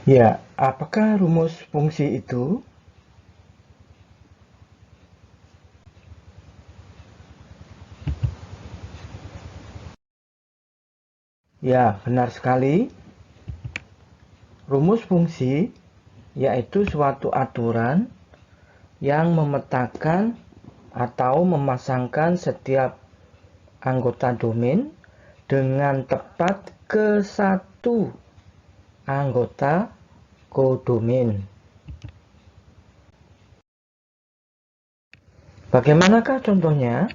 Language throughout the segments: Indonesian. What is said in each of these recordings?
Ya, apakah rumus fungsi itu? Ya, benar sekali. Rumus fungsi yaitu suatu aturan yang memetakan atau memasangkan setiap anggota domain dengan tepat ke satu anggota kodomain. Bagaimanakah contohnya?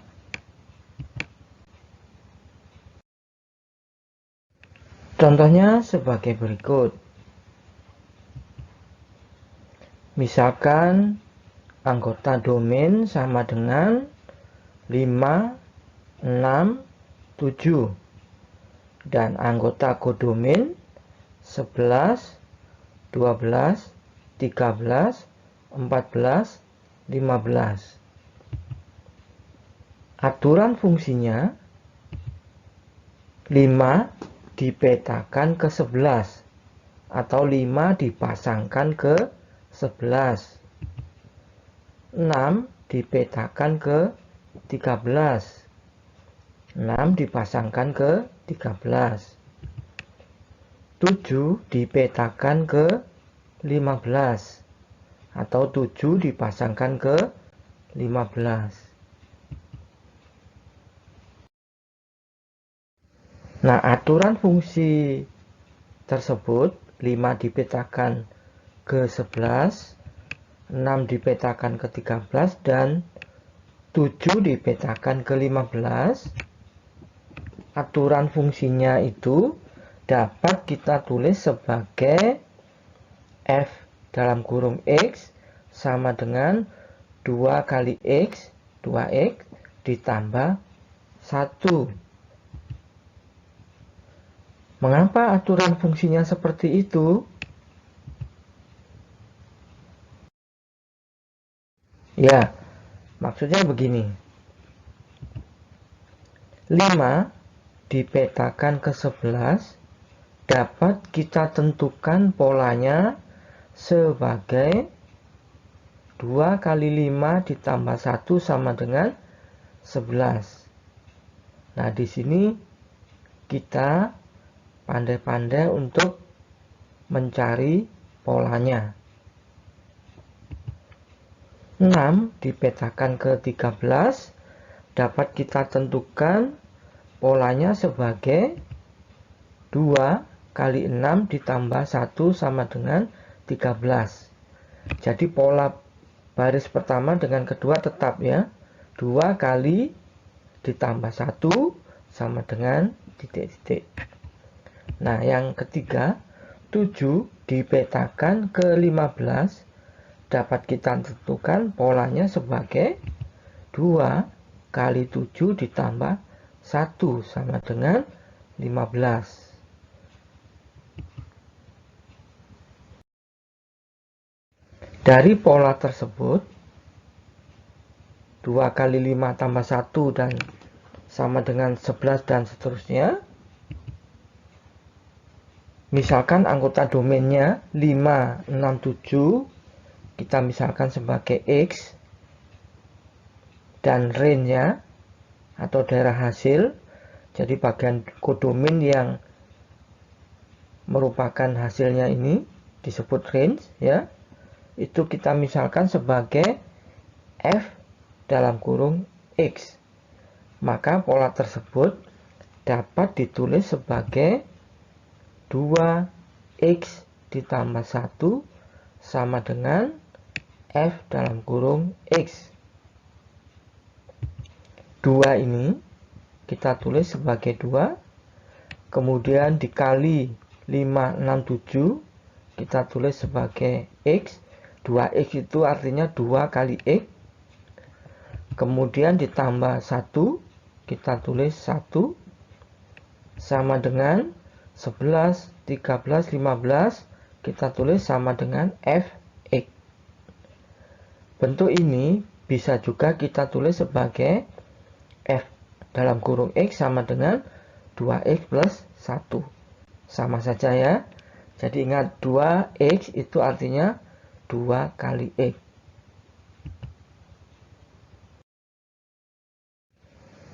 Contohnya sebagai berikut. Misalkan anggota domain sama dengan 5, 6, 7 dan anggota kodomain 11, 12, 13, 14, 15. Aturan fungsinya 5 dipetakan ke 11 atau 5 dipasangkan ke 11. 6 dipetakan ke 13. 6 dipasangkan ke 13. 7 dipetakan ke 15 atau 7 dipasangkan ke 15. Nah, aturan fungsi tersebut 5 dipetakan ke 11, 6 dipetakan ke 13 dan 7 dipetakan ke 15. Aturan fungsinya itu dapat kita tulis sebagai f dalam kurung x sama dengan 2 kali x, 2x ditambah 1. Mengapa aturan fungsinya seperti itu? Ya, maksudnya begini. 5 dipetakan ke 11 dapat kita tentukan polanya sebagai 2 kali 5 ditambah 1 sama dengan 11. Nah, di sini kita pandai-pandai untuk mencari polanya. 6 dipetakan ke 13 dapat kita tentukan polanya sebagai 2 kali 6 ditambah 1 sama dengan 13. Jadi pola baris pertama dengan kedua tetap ya. 2 kali ditambah 1 sama dengan titik-titik. Nah, yang ketiga, 7 dipetakan ke 15 dapat kita tentukan polanya sebagai 2 kali 7 ditambah 1 sama dengan 15. Dari pola tersebut, 2 kali 5 tambah 1 dan sama dengan 11 dan seterusnya. Misalkan anggota domainnya 5, 6, 7, kita misalkan sebagai X, dan range-nya atau daerah hasil, jadi bagian kodomain yang merupakan hasilnya ini disebut range ya. Itu kita misalkan sebagai F dalam kurung X. Maka pola tersebut dapat ditulis sebagai 2x ditambah 1 sama dengan F dalam kurung X. 2 ini kita tulis sebagai 2, kemudian dikali 5, 6, 7 kita tulis sebagai X. 2x itu artinya 2 kali X. Kemudian ditambah 1, kita tulis 1 sama dengan 11, 13, 15 kita tulis sama dengan Fx. Bentuk ini bisa juga kita tulis sebagai F dalam kurung X sama dengan 2x plus 1. Sama saja ya. Jadi ingat 2x itu artinya 2 kali x.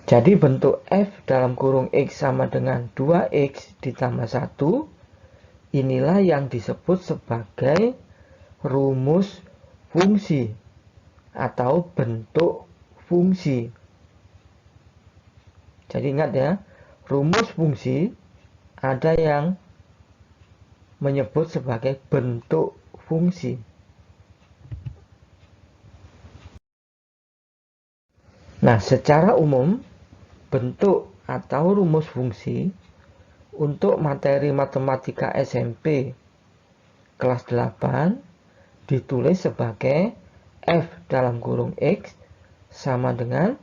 Jadi bentuk f dalam kurung x sama dengan 2x ditambah 1. Inilah yang disebut sebagai rumus fungsi atau bentuk fungsi. Jadi ingat ya, rumus fungsi ada yang menyebut sebagai bentuk fungsi. Nah, secara umum, bentuk atau rumus fungsi untuk materi matematika SMP kelas 8 ditulis sebagai f dalam kurung x sama dengan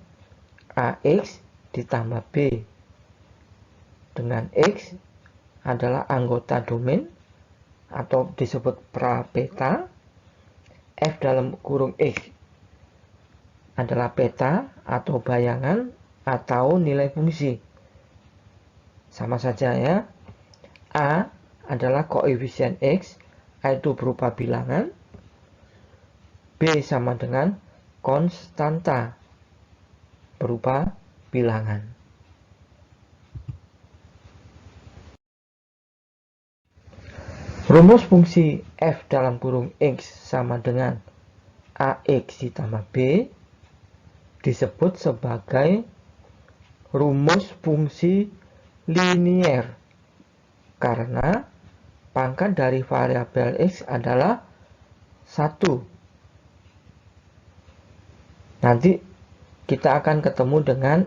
ax ditambah b, dengan x adalah anggota domain atau disebut prapeta, f dalam kurung x adalah peta atau bayangan atau nilai fungsi. Sama saja ya. A adalah koefisien x, A itu berupa bilangan. B sama dengan konstanta berupa bilangan. Rumus fungsi f dalam kurung x sama dengan ax ditambah b disebut sebagai rumus fungsi linier karena pangkat dari variabel x adalah 1. Nanti kita akan ketemu dengan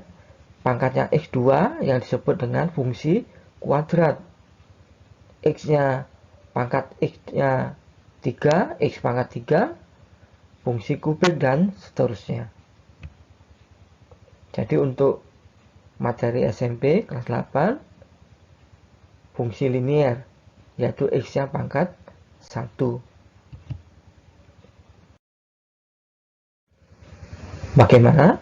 pangkatnya x2 yang disebut dengan fungsi kuadrat. X-nya pangkat x-nya 3, x pangkat 3, fungsi kubik dan seterusnya. Jadi untuk materi SMP kelas 8, fungsi linier, yaitu x-nya pangkat 1. Bagaimana?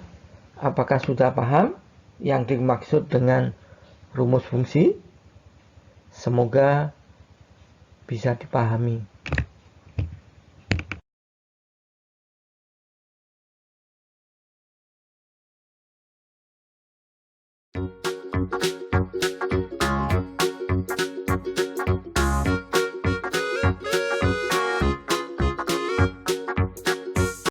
Apakah sudah paham yang dimaksud dengan rumus fungsi? Semoga bisa dipahami.